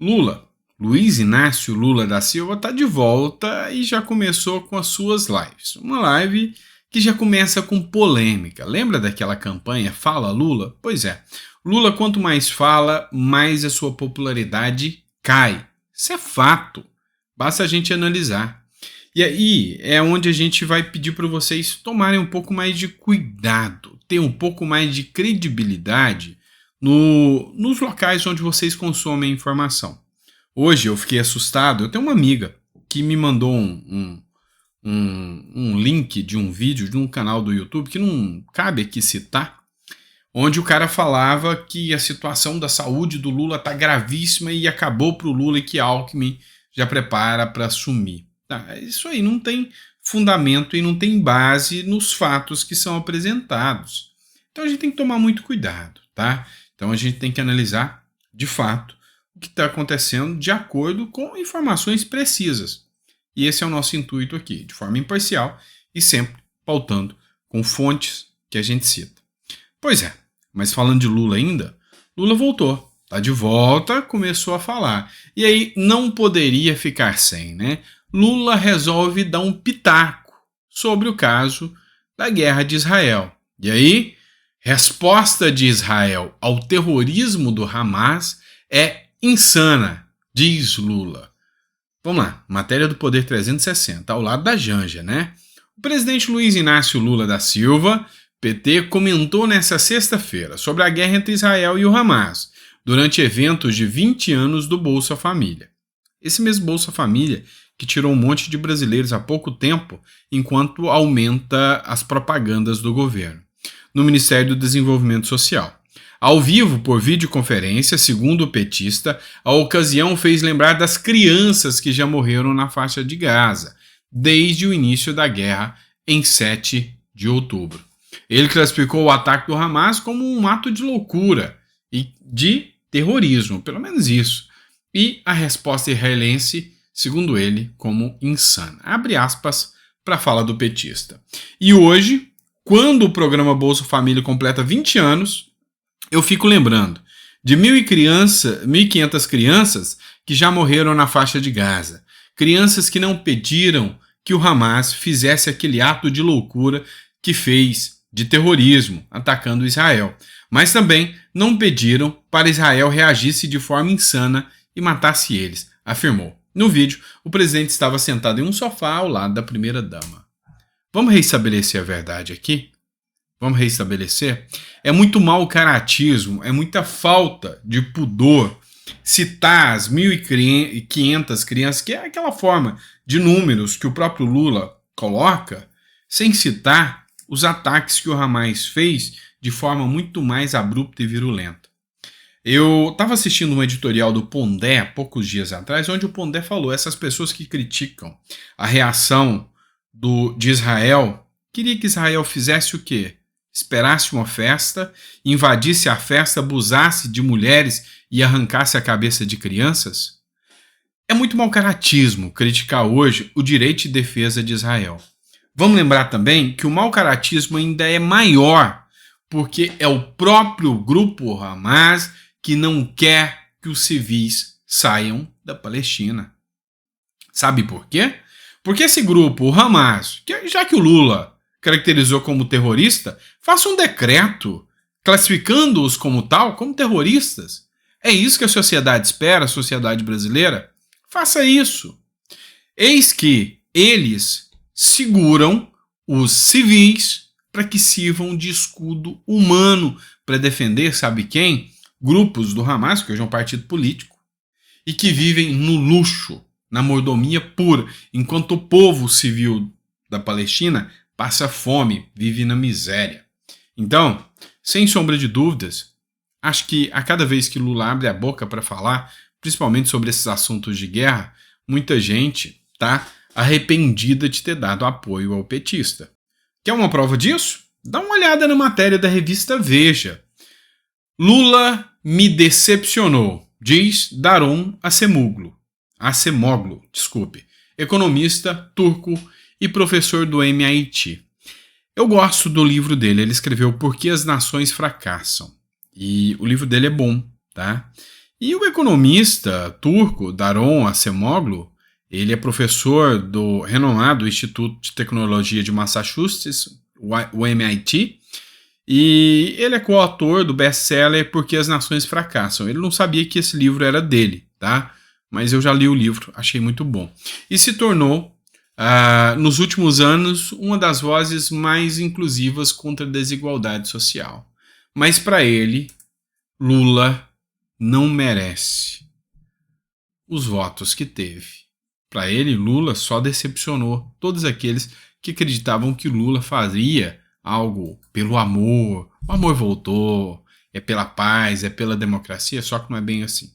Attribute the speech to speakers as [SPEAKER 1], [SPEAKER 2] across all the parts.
[SPEAKER 1] Lula, Luiz Inácio Lula da Silva, está de volta e já começou com as suas lives. Uma live que já começa com polêmica. Lembra daquela campanha Fala Lula? Pois é, Lula quanto mais fala, mais a sua popularidade cai. Isso é fato, basta a gente analisar. E aí é onde a gente vai pedir para vocês tomarem um pouco mais de cuidado, ter um pouco mais de credibilidade nos locais onde vocês consomem informação. Hoje eu fiquei assustado, eu tenho uma amiga que me mandou um link de um vídeo de um canal do YouTube que não cabe aqui citar, onde o cara falava que a situação da saúde do Lula está gravíssima e acabou para o Lula e que Alckmin já prepara para assumir. Tá, isso aí não tem fundamento e não tem base nos fatos que são apresentados. Então a gente tem que tomar muito cuidado, tá? Então a gente tem que analisar, de fato, o que está acontecendo de acordo com informações precisas. E esse é o nosso intuito aqui, de forma imparcial e sempre pautando com fontes que a gente cita. Pois é, mas falando de Lula ainda, Lula voltou, tá de volta, começou a falar. E aí não poderia ficar sem, né? Lula resolve dar um pitaco sobre o caso da guerra de Israel. E aí, resposta de Israel ao terrorismo do Hamas é insana, diz Lula. Vamos lá, matéria do Poder 360, ao lado da Janja, né? O presidente Luiz Inácio Lula da Silva, PT, comentou nesta sexta-feira sobre a guerra entre Israel e o Hamas, durante eventos de 20 anos do Bolsa Família. Esse mesmo Bolsa Família que tirou um monte de brasileiros há pouco tempo, enquanto aumenta as propagandas do governo, no Ministério do Desenvolvimento Social. Ao vivo, por videoconferência, segundo o petista, a ocasião fez lembrar das crianças que já morreram na faixa de Gaza, desde o início da guerra, em 7 de outubro. Ele classificou o ataque do Hamas como um ato de loucura e de terrorismo, pelo menos isso. E a resposta israelense, segundo ele, como insana. Abre aspas para a fala do petista. E hoje, quando o programa Bolsa Família completa 20 anos, eu fico lembrando de 1.500 crianças que já morreram na faixa de Gaza. Crianças que não pediram que o Hamas fizesse aquele ato de loucura que fez de terrorismo, atacando Israel. Mas também não pediram para Israel reagisse de forma insana e matasse eles, afirmou. No vídeo, o presidente estava sentado em um sofá ao lado da primeira-dama. Vamos reestabelecer a verdade aqui? Vamos reestabelecer? É muito mau caratismo, é muita falta de pudor citar as 1.500 crianças, que é aquela forma de números que o próprio Lula coloca, sem citar os ataques que o Hamas fez de forma muito mais abrupta e virulenta. Eu estava assistindo um editorial do Pondé há poucos dias atrás, onde o Pondé falou, essas pessoas que criticam a reação de Israel, queria que Israel fizesse o quê? Esperasse uma festa, invadisse a festa, abusasse de mulheres e arrancasse a cabeça de crianças? É muito mau caratismo criticar hoje o direito de defesa de Israel. Vamos lembrar também que o mau caratismo ainda é maior, porque é o próprio grupo Hamas que não quer que os civis saiam da Palestina. Sabe por quê? Porque esse grupo, o Hamas, já que o Lula caracterizou como terrorista, faça um decreto classificando-os como tal, como terroristas. É isso que a sociedade espera, a sociedade brasileira? Faça isso. Eis que eles seguram os civis para que sirvam de escudo humano para defender, sabe quem? Grupos do Hamas, que hoje é um partido político, e que vivem no luxo, na mordomia pura, enquanto o povo civil da Palestina passa fome, vive na miséria. Então, sem sombra de dúvidas, acho que a cada vez que Lula abre a boca para falar, principalmente sobre esses assuntos de guerra, muita gente está arrependida de ter dado apoio ao petista. Quer uma prova disso? Dá uma olhada na matéria da revista Veja. Lula me decepcionou, diz Daron Acemoglu, economista turco e professor do MIT. Eu gosto do livro dele, ele escreveu Por que as Nações Fracassam. E o livro dele é bom, tá? E o economista turco Daron Acemoglu, ele é professor do renomado Instituto de Tecnologia de Massachusetts, o MIT, e ele é coautor do best-seller Por que as Nações Fracassam. Ele não sabia que esse livro era dele, tá? Mas eu já li o livro, achei muito bom. E se tornou, nos últimos anos, uma das vozes mais inclusivas contra a desigualdade social. Mas para ele, Lula não merece os votos que teve. Para ele, Lula só decepcionou todos aqueles que acreditavam que Lula faria algo pelo amor. O amor voltou, é pela paz, é pela democracia, só que não é bem assim.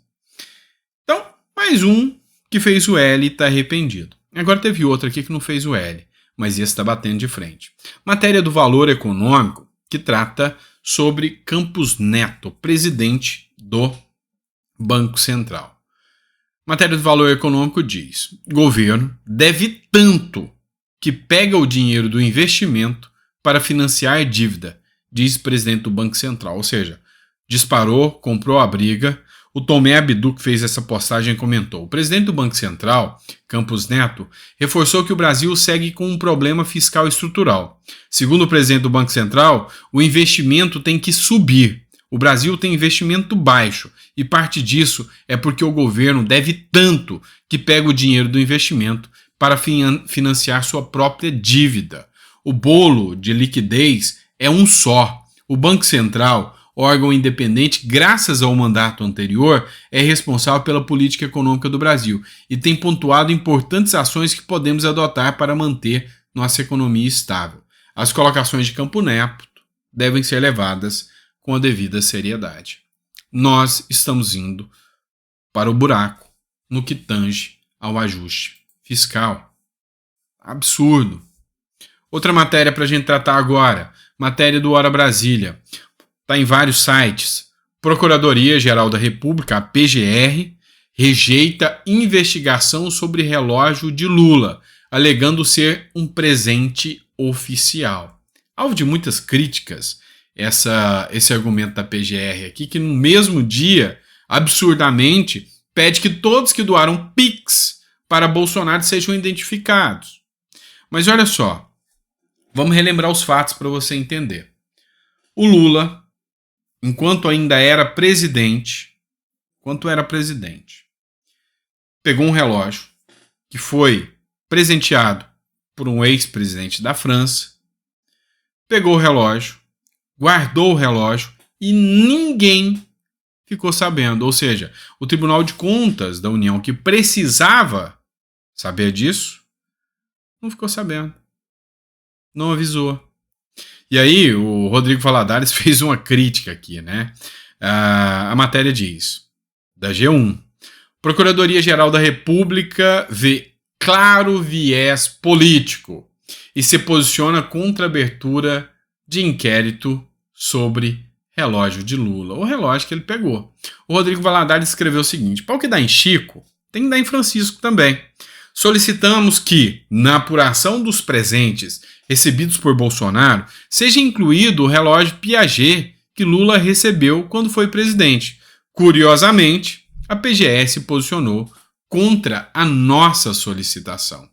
[SPEAKER 1] Então, mais um que fez o L e está arrependido. Agora teve outro aqui que não fez o L, mas esse está batendo de frente. Matéria do Valor Econômico, que trata sobre Campos Neto, presidente do Banco Central. Matéria do Valor Econômico diz: governo deve tanto que pega o dinheiro do investimento para financiar dívida, diz presidente do Banco Central. Ou seja, disparou, comprou a briga. O Tomé Abdu, que fez essa postagem, comentou: o presidente do Banco Central, Campos Neto, reforçou que o Brasil segue com um problema fiscal estrutural. Segundo o presidente do Banco Central, o investimento tem que subir. O Brasil tem investimento baixo e parte disso é porque o governo deve tanto que pega o dinheiro do investimento para financiar sua própria dívida. O bolo de liquidez é um só. O Banco Central, órgão independente, graças ao mandato anterior, é responsável pela política econômica do Brasil e tem pontuado importantes ações que podemos adotar para manter nossa economia estável. As colocações de Campos Neto devem ser levadas com a devida seriedade. Nós estamos indo para o buraco no que tange ao ajuste fiscal. Absurdo. Outra matéria para a gente tratar agora, matéria do Hora Brasília. Está em vários sites. Procuradoria-Geral da República, a PGR, rejeita investigação sobre relógio de Lula, alegando ser um presente oficial. Alvo de muitas críticas, esse argumento da PGR aqui, que no mesmo dia, absurdamente, pede que todos que doaram Pix para Bolsonaro sejam identificados. Mas olha só, vamos relembrar os fatos para você entender. O Lula, enquanto ainda era presidente, pegou um relógio que foi presenteado por um ex-presidente da França, pegou o relógio, guardou o relógio e ninguém ficou sabendo. Ou seja, o Tribunal de Contas da União, que precisava saber disso, não ficou sabendo. Não avisou. E aí o Rodrigo Valadares fez uma crítica aqui, né? A matéria diz, da G1, Procuradoria-Geral da República vê claro viés político e se posiciona contra a abertura de inquérito sobre relógio de Lula, o relógio que ele pegou. O Rodrigo Valadares escreveu o seguinte: para o que dá em Chico, tem que dar em Francisco também. Solicitamos que, na apuração dos presentes recebidos por Bolsonaro, seja incluído o relógio Piaget que Lula recebeu quando foi presidente. Curiosamente, a PGR se posicionou contra a nossa solicitação.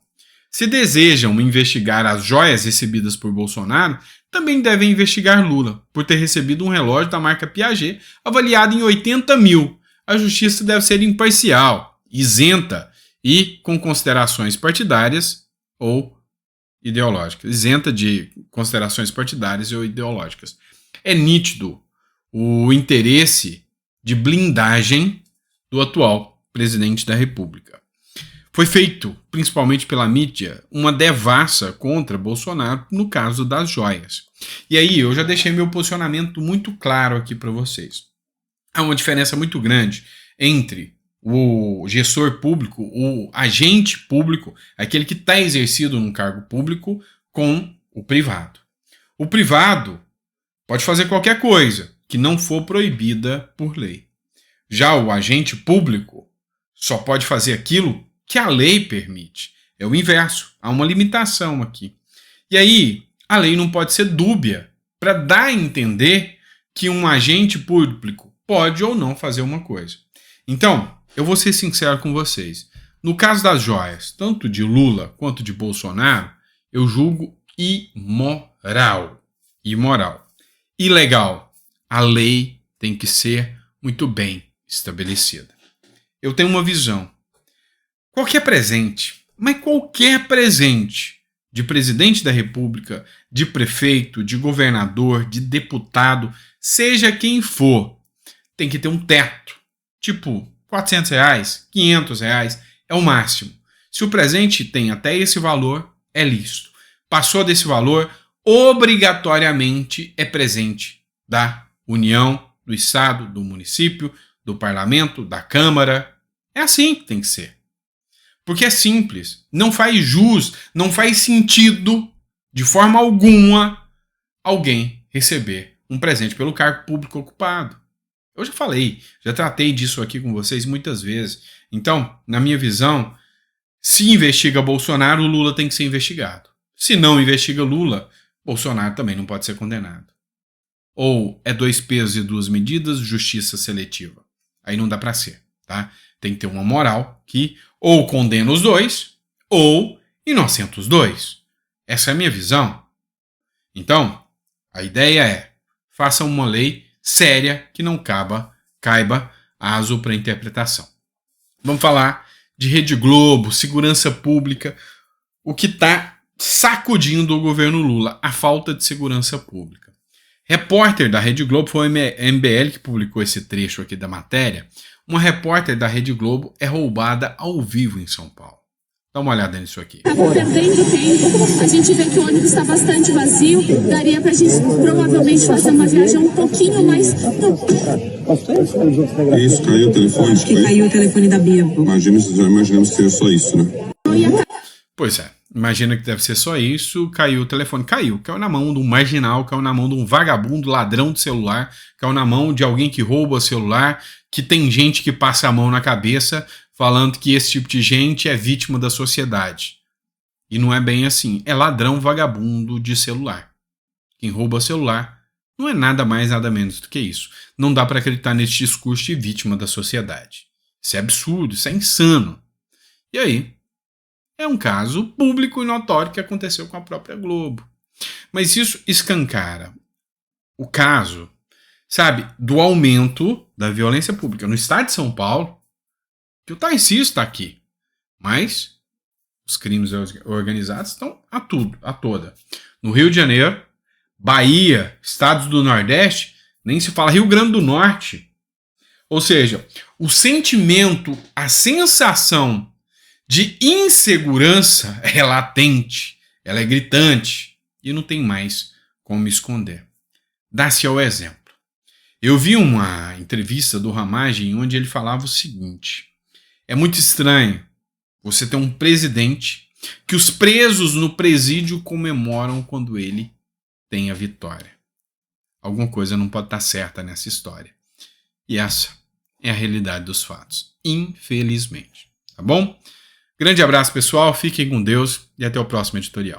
[SPEAKER 1] Se desejam investigar as joias recebidas por Bolsonaro, também devem investigar Lula, por ter recebido um relógio da marca Piaget avaliado em 80 mil. A justiça deve ser imparcial, isenta e com considerações partidárias ou ideológicas. Isenta de considerações partidárias ou ideológicas. É nítido o interesse de blindagem do atual presidente da República. Foi feito, principalmente pela mídia, uma devassa contra Bolsonaro no caso das joias. E aí eu já deixei meu posicionamento muito claro aqui para vocês. Há uma diferença muito grande entre o gestor público, o agente público, aquele que está exercido num cargo público, com o privado. O privado pode fazer qualquer coisa que não for proibida por lei. Já o agente público só pode fazer aquilo que a lei permite. É o inverso, há uma limitação aqui. E aí, a lei não pode ser dúbia para dar a entender que um agente público pode ou não fazer uma coisa. Então, eu vou ser sincero com vocês. No caso das joias, tanto de Lula quanto de Bolsonaro, eu julgo imoral. Imoral. Ilegal. A lei tem que ser muito bem estabelecida. Eu tenho uma visão. Qualquer presente, mas qualquer presente de presidente da República, de prefeito, de governador, de deputado, seja quem for, tem que ter um teto. Tipo, R$400, R$500 é o máximo. Se o presente tem até esse valor, é lícito. Passou desse valor, obrigatoriamente é presente da União, do Estado, do município, do Parlamento, da Câmara. É assim que tem que ser. Porque é simples. Não faz jus, não faz sentido, de forma alguma, alguém receber um presente pelo cargo público ocupado. Eu já falei, já tratei disso aqui com vocês muitas vezes. Então, na minha visão, se investiga Bolsonaro, Lula tem que ser investigado. Se não investiga Lula, Bolsonaro também não pode ser condenado. Ou é 2 pesos e 2 medidas, justiça seletiva. Aí não dá pra ser, tá? Tem que ter uma moral que ou condena os dois, ou inocenta os dois. Essa é a minha visão. Então, a ideia é, faça uma lei séria que não caiba aso para interpretação. Vamos falar de Rede Globo, segurança pública, o que está sacudindo o governo Lula, a falta de segurança pública. Repórter da Rede Globo, foi o MBL que publicou esse trecho aqui da matéria. Uma repórter da Rede Globo é roubada ao vivo em São Paulo. Dá uma olhada nisso aqui.
[SPEAKER 2] Estava perdendo tempo, a gente vê que o ônibus está bastante vazio, daria pra gente provavelmente fazer uma viagem um pouquinho mais...
[SPEAKER 3] Isso, caiu o telefone?
[SPEAKER 2] Acho que caiu o telefone da Bia.
[SPEAKER 3] Imaginamos que seja só isso, né?
[SPEAKER 1] Pois é, imagina que deve ser só isso, caiu o telefone. Caiu na mão de um marginal, caiu na mão de um vagabundo, ladrão de celular, caiu na mão de alguém que rouba celular, que tem gente que passa a mão na cabeça falando que esse tipo de gente é vítima da sociedade. E não é bem assim. É ladrão vagabundo de celular. Quem rouba celular não é nada mais, nada menos do que isso. Não dá para acreditar nesse discurso de vítima da sociedade. Isso é absurdo, isso é insano. E aí? É um caso público e notório que aconteceu com a própria Globo. Mas isso escancara o caso, sabe, do aumento da violência pública no estado de São Paulo, que o Tarcísio está aqui, mas os crimes organizados estão a tudo, a toda. No Rio de Janeiro, Bahia, estados do Nordeste, nem se fala Rio Grande do Norte. Ou seja, o sentimento, a sensação de insegurança é latente, ela é gritante e não tem mais como esconder. Dá-se ao exemplo. Eu vi uma entrevista do Ramagem onde ele falava o seguinte: é muito estranho você ter um presidente que os presos no presídio comemoram quando ele tem a vitória. Alguma coisa não pode estar certa nessa história. E essa é a realidade dos fatos, infelizmente. Tá bom? Grande abraço, pessoal. Fiquem com Deus e até o próximo editorial.